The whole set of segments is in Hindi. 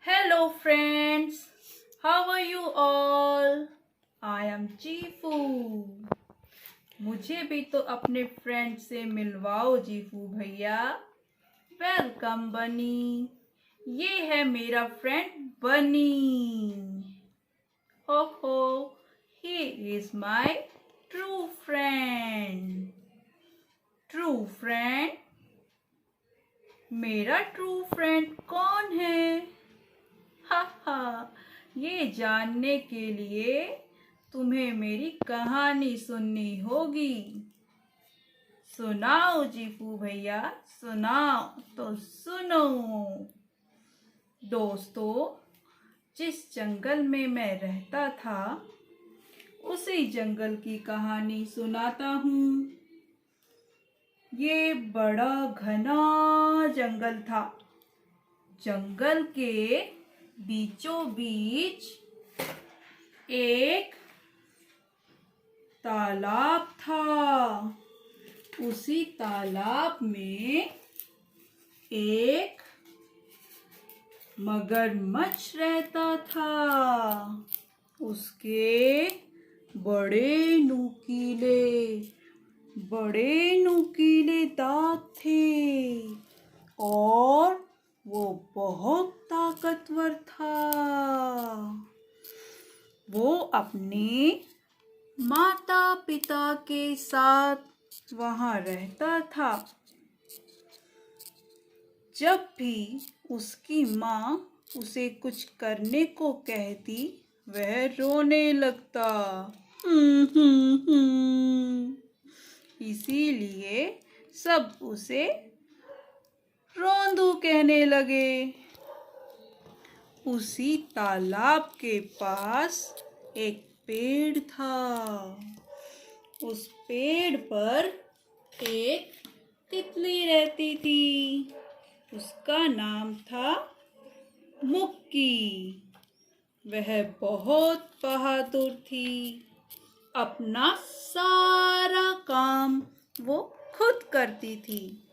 Hello friends, how are you all? I am Gifu. मुझे भी तो अपने फ्रेंड से मिलवाओ जीफू भैया। वेलकम बनी। ये है मेरा फ्रेंड बनी। हो हो, he is my true friend. True friend, मेरा ट्रू फ्रेंड कौन है? हा हा, ये जानने के लिए तुम्हें मेरी कहानी सुननी होगी। सुनाओ जीफू भैया, सुनाओ तो सुनो। दोस्तों, जिस जंगल में मैं रहता था उसी जंगल की कहानी सुनाता हूँ। ये बड़ा घना जंगल था। जंगल के बीचों बीच एक तालाब था। उसी तालाब में एक मगरमच्छ रहता था। उसके बड़े नुकीले दांत थे और वो बहुत ताकतवर था। वो अपने माता पिता के साथ वहाँ रहता था। जब भी उसकी माँ उसे कुछ करने को कहती, वह रोने लगता। इसीलिए सब उसे रोंदू कहने लगे। उसी तालाब के पास एक पेड़ था। उस पेड़ पर एक तितली रहती थी। उसका नाम था मुक्की। वह बहुत बहादुर थी। अपना सारा काम वो खुद करती थी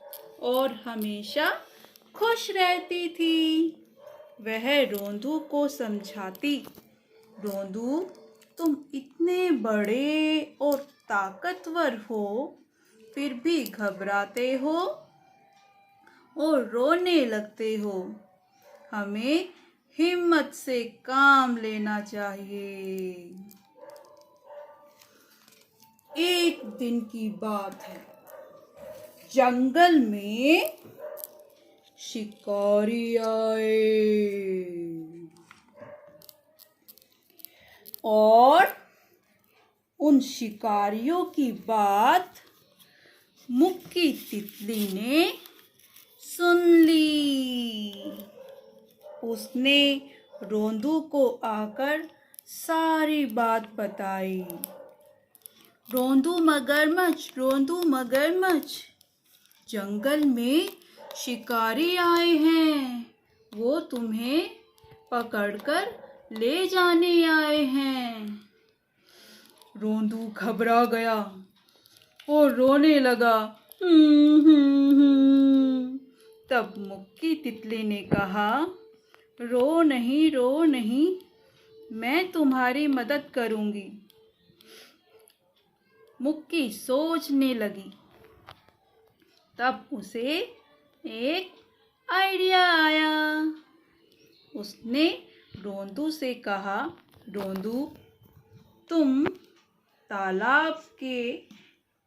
और हमेशा खुश रहती थी। वह रोंदू को समझाती, रोंदू, तुम इतने बड़े और ताकतवर हो, फिर भी घबराते हो और रोने लगते हो। हमें हिम्मत से काम लेना चाहिए। एक दिन की बात है। जंगल में शिकारी आए और उन शिकारियों की बात मुक्की तितली ने सुन ली। उसने रोंदू को आकर सारी बात बताई। रोंदू मगरमच्छ, जंगल में शिकारी आए हैं। वो तुम्हें पकड़कर ले जाने आए हैं। रोंदू घबरा गया और रोने लगा। तब मुक्की तितली ने कहा, रो नहीं, मैं तुम्हारी मदद करूंगी। मुक्की सोचने लगी। तब उसे एक आइडिया आया। उसने रोंदू से कहा, रोंदू, तुम तालाब के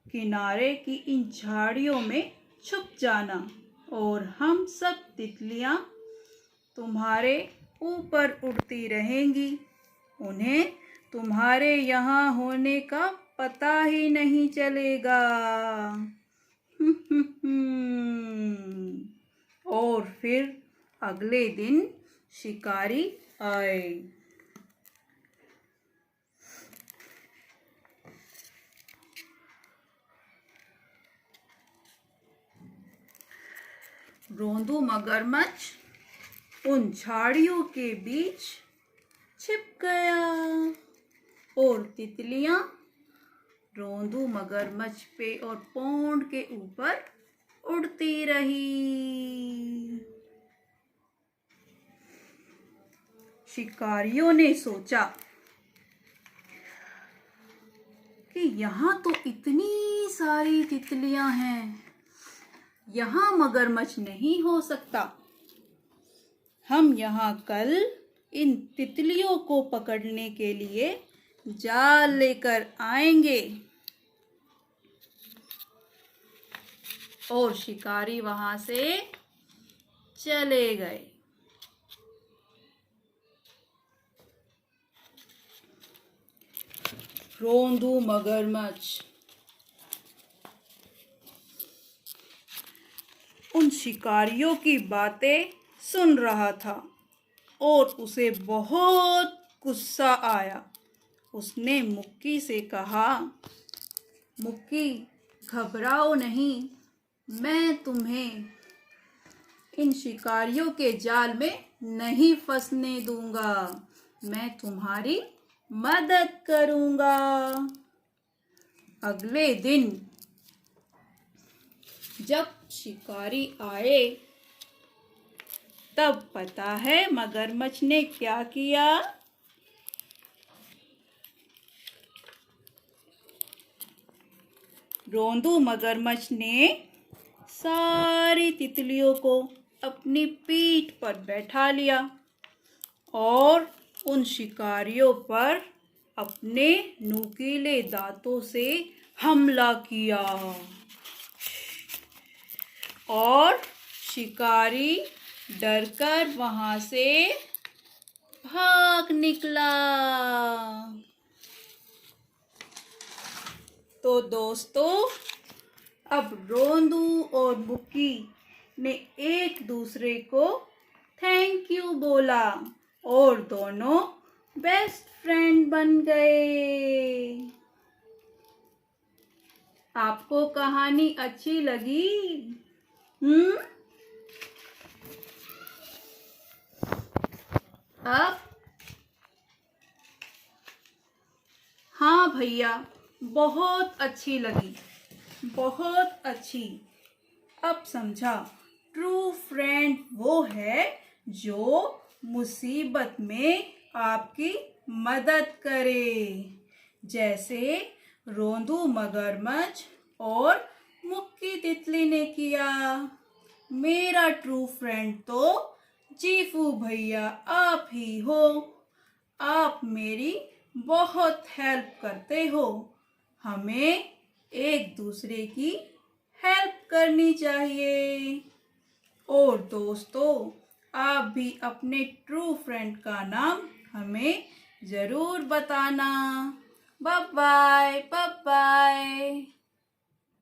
किनारे की इन झाड़ियों में छुप जाना और हम सब तितलियां तुम्हारे ऊपर उड़ती रहेंगी। उन्हें तुम्हारे यहाँ होने का पता ही नहीं चलेगा। और फिर अगले दिन शिकारी आए। रोंदू मगरमच्छ उन झाड़ियों के बीच छिप गया और तितलियां रोंदू मगरमच्छ पे और पौंड के ऊपर उड़ती रही। शिकारियों ने सोचा कि यहाँ तो इतनी सारी तितलियां हैं, यहाँ मगरमच्छ नहीं हो सकता। हम यहाँ कल इन तितलियों को पकड़ने के लिए जाल लेकर आएंगे। और शिकारी वहां से चले गए। रोंदू मगरमच्छ उन शिकारियों की बातें सुन रहा था और उसे बहुत गुस्सा आया। उसने मुक्की से कहा, मुक्की, घबराओ नहीं, मैं तुम्हें इन शिकारियों के जाल में नहीं फंसने दूंगा, मैं तुम्हारी मदद करूंगा। अगले दिन जब शिकारी आए तब पता है मगरमच्छ ने क्या किया? रोंदू मगरमच्छ ने सारी तितलियों को अपनी पीठ पर बैठा लिया और उन शिकारियों पर अपने नुकीले दांतों से हमला किया और शिकारी डरकर वहां से भाग निकला। तो दोस्तों, अब रोंदू और मुक्की ने एक दूसरे को थैंक यू बोला और दोनों बेस्ट फ्रेंड बन गए। आपको कहानी अच्छी लगी? अब हाँ भैया, बहुत अच्छी लगी, बहुत अच्छी। अब समझा, ट्रू फ्रेंड वो है जो मुसीबत में आपकी मदद करे, जैसे रोंदू मगरमच्छ और मुक्की तितली ने किया। मेरा ट्रू फ्रेंड तो जीफू भैया आप ही हो। आप मेरी बहुत हेल्प करते हो। हमें एक दूसरे की हेल्प करनी चाहिए। और दोस्तों, आप भी अपने ट्रू फ्रेंड का नाम हमें ज़रूर बताना। Bye bye, bye bye.